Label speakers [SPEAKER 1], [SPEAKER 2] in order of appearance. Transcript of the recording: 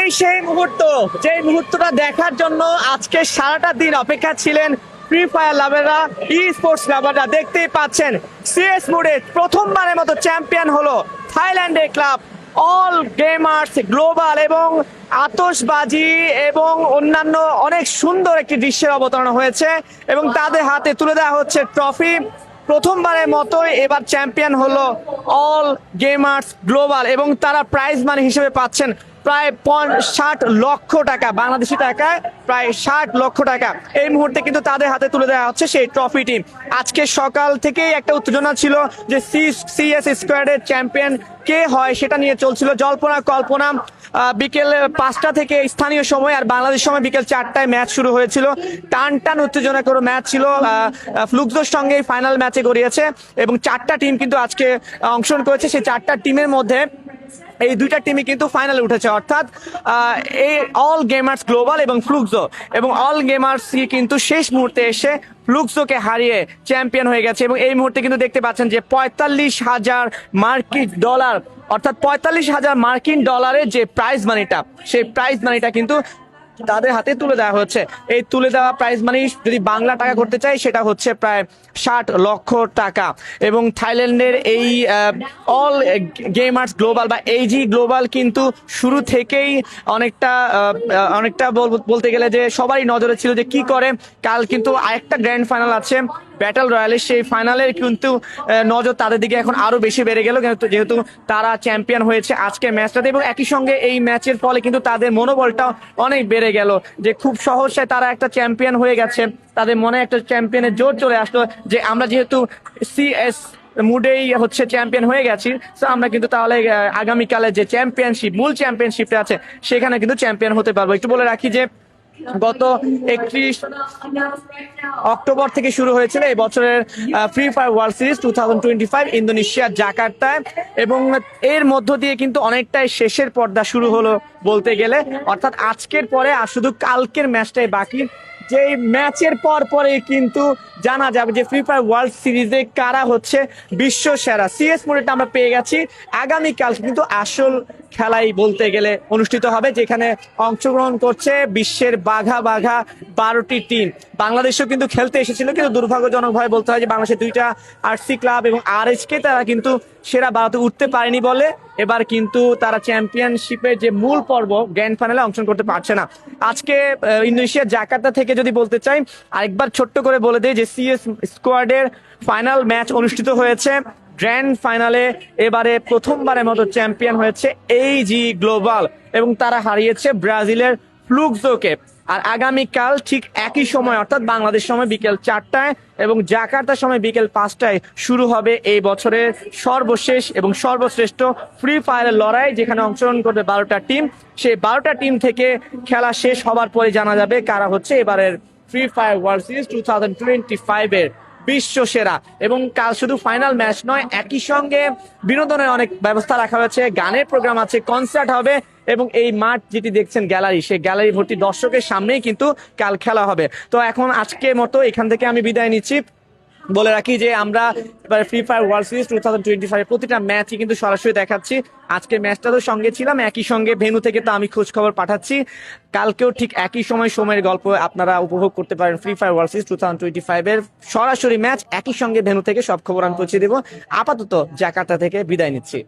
[SPEAKER 1] এই সেই মুহূর্ত, যে মুহূর্তটা দেখার জন্য আজকে সারাটা দিন অপেক্ষা ছিলেন ফ্রি ফায়ার লাভাররা, ই স্পোর্টস লাভাররা। দেখতেই পাচ্ছেন সিএস মোডে প্রথমবারের মতো চ্যাম্পিয়ন হলো থাইল্যান্ডের ক্লাব অল গেমার্স গ্লোবাল, এবং আতশবাজি এবং অন্যান্য অনেক সুন্দর একটি দৃশ্যের অবতারণা হয়েছে এবং তাদের হাতে তুলে দেওয়া হচ্ছে ট্রফি। প্রথমবারের মতো এবার চ্যাম্পিয়ন হলো অল গেমার্স গ্লোবাল এবং তারা প্রাইজ মানি হিসেবে পাচ্ছেন প্রায় 60 লক্ষ টাকা, বাংলাদেশি টাকায় প্রায় 60 লক্ষ টাকা। এই মুহূর্তে কিন্তু তাদের হাতে তুলে দেওয়া হচ্ছে সেই ট্রফিটি। আজকে সকাল থেকেই একটা উত্তেজনা ছিল যে সিএস স্কোয়াডের চ্যাম্পিয়ন কে হয় সেটা নিয়ে চলছিল জল্পনা কল্পনা। বিকেল 5টা থেকে স্থানীয় সময় আর বাংলাদেশ সময় বিকেল 4টায় ম্যাচ শুরু হয়েছিল। টান টান উত্তেজনা করে ম্যাচ ছিল, ফ্লুক্সোর সঙ্গে ফাইনাল ম্যাচে গড়িয়েছে এবং 4টা টিম কিন্তু আজকে অংশগ্রহণ করেছে। সেই 4টা টিমের মধ্যে এই দুইটা টিমই কিন্তু ফাইনালে উঠেছে, অর্থাৎ এই অল গেমার্স গ্লোবাল এবং ফ্লুক্সো, এবং অল গেমার্স কিন্তু শেষ মুহূর্তে এসে ফ্লুক্সোকে হারিয়ে চ্যাম্পিয়ন হয়ে গেছে। এবং এই মুহূর্তে কিন্তু দেখতে পাচ্ছেন যে 45,000 মার্কিন ডলার, অর্থাৎ 45,000 মার্কিন ডলারের যে প্রাইজ মানিটা, সেই প্রাইজ মানিটা কিন্তু তাদের হাতে তুলে দেওয়া হচ্ছে। এই তুলে দেওয়া প্রাইজ মানি যদি বাংলা টাকা করতে চাই সেটা হচ্ছে প্রায় 60 লক্ষ টাকা। এবং থাইল্যান্ডের এই অল গেমার্স গ্লোবাল বা এইজি গ্লোবাল কিন্তু শুরু থেকেই অনেকটা বলতে গেলে যে সবারই নজরে ছিল যে কি করে। কাল কিন্তু আরেকটা গ্র্যান্ড ফাইনাল আছে ব্যাটল রয়্যালের, সেই ফাইনালের কিন্তু নজর তাদের দিকে এখন আরো বেশি বেড়ে গেল যেহেতু তারা চ্যাম্পিয়ন হয়েছে আজকে ম্যাচটাতে। এবং একই সঙ্গে এই ম্যাচের ফলে কিন্তু তাদের মনোবলটা অনেক বেড়ে গেল যে খুব সহজে তারা একটা চ্যাম্পিয়ন হয়ে গেছে। তাদের মনে একটা চ্যাম্পিয়নের জোর চলে আসলো যে আমরা যেহেতু সিএস মুডেই হচ্ছে চ্যাম্পিয়ন হয়ে গেছি, তো আমরা কিন্তু তাহলে আগামীকালে যে চ্যাম্পিয়নশিপ, মূল চ্যাম্পিয়নশিপটা আছে সেখানে কিন্তু চ্যাম্পিয়ন হতে পারবো। একটু বলে রাখি যে গত 31 অক্টোবর থেকে শুরু হয়েছিল এই বছরের ফ্রি ফায়ার ওয়ার্ল্ড সিরিজ 2025 ইন্দোনেশিয়ার জাকার্তায়, এবং এর মধ্য দিয়ে কিন্তু অনেকটাই শেষের পর্দা শুরু হলো বলতে গেলে। অর্থাৎ আজকের পরে আর শুধু কালকের ম্যাচটাই বাকি, যে ম্যাচের পরে কিন্তু জানা যাবে যে ফ্রি ফায়ার ওয়ার্ল্ড সিরিজে কারা হচ্ছে বিশ্ব সেরা। সিএস মোডটা আমরা পেয়ে গেছি, আগামীকাল কিন্তু আসল খেলাই বলতে গেলে অনুষ্ঠিত হবে, যেখানে অংশগ্রহণ করছে বিশ্বের বাঘা 12টি টিম। বাংলাদেশও কিন্তু খেলতে এসেছিল, কিন্তু দুর্ভাগ্যজনকভাবে বলতে হয় যে বাংলাদেশের 2টা আরসি ক্লাব এবং আরএসকে তারা কিন্তু সেরা 12তে উঠতে পারেনি বলে এবার কিন্তু তারা চ্যাম্পিয়নশিপের যে মূল পর্ব গ্র্যান্ড ফাইনালে অংশগ্রহণ করতে পারছে না। আজকে ইন্দোনেশিয়ার জাকার্তা থেকে যদি বলতে চাই, আরেকবার ছোট্ট করে বলে দেই যে সিএস স্কোয়াডের ফাইনাল ম্যাচ অনুষ্ঠিত হয়েছে। গ্র্যান্ড ফাইনালে এবারে প্রথমবারের মতো চ্যাম্পিয়ন হয়েছে এইজি গ্লোবাল এবং তারা হারিয়েছে ব্রাজিলের ফ্লুক্সোকে। আর আগামীকাল ঠিক একই সময় অর্থাৎ বাংলাদেশ সময় বিকেল 4টায় এবং জাকার্তার সময় বিকেল 5টায় শুরু হবে এই বছরের সর্বশেষ এবং সর্বশ্রেষ্ঠ ফ্রি ফায়ারের লড়াই, যেখানে অংশগ্রহণ করবে 12টা টিম। সেই 12টা টিম থেকে খেলা শেষ হবার পরে জানা যাবে কারা হচ্ছে এবারের ফ্রি ফায়ার ওয়ার্ল্ড সিরিজ 2025 এর বিশ্ব সেরা। এবং কাল শুধু ফাইনাল ম্যাচ নয়, একই সঙ্গে বিনোদনের অনেক ব্যবস্থা রাখা হয়েছে, গানের প্রোগ্রাম আছে, কনসার্ট হবে এবং এই মাঠ যেটি দেখছেন গ্যালারি, সেই গ্যালারি ভর্তি দর্শকের সামনেই কিন্তু কাল খেলা হবে। তো এখন আজকের মতো এখান থেকে আমি বিদায় নিচ্ছি। বলে রাখি যে আমরা এবারে ফ্রি ফায়ার ওয়ার্ল্ড সিরিজ 2025 প্রতিটা ম্যাচই কিন্তু সরাসরি দেখাচ্ছি। আজকে ম্যাচটা তো সঙ্গে ছিলাম, একই সঙ্গে ভেন্যু থেকে তো আমি খোঁজ খবর পাঠাচ্ছি। কালকেও ঠিক একই সময়ের গল্প আপনারা উপভোগ করতে পারেন ফ্রি ফায়ার ওয়ার্ল্ড সিরিজ 2025 এর সরাসরি ম্যাচ একই সঙ্গে ভেন্যু থেকে সব খবর আমি পৌঁছে দেবো। আপাতত জাকার্তা থেকে বিদায় নিচ্ছি।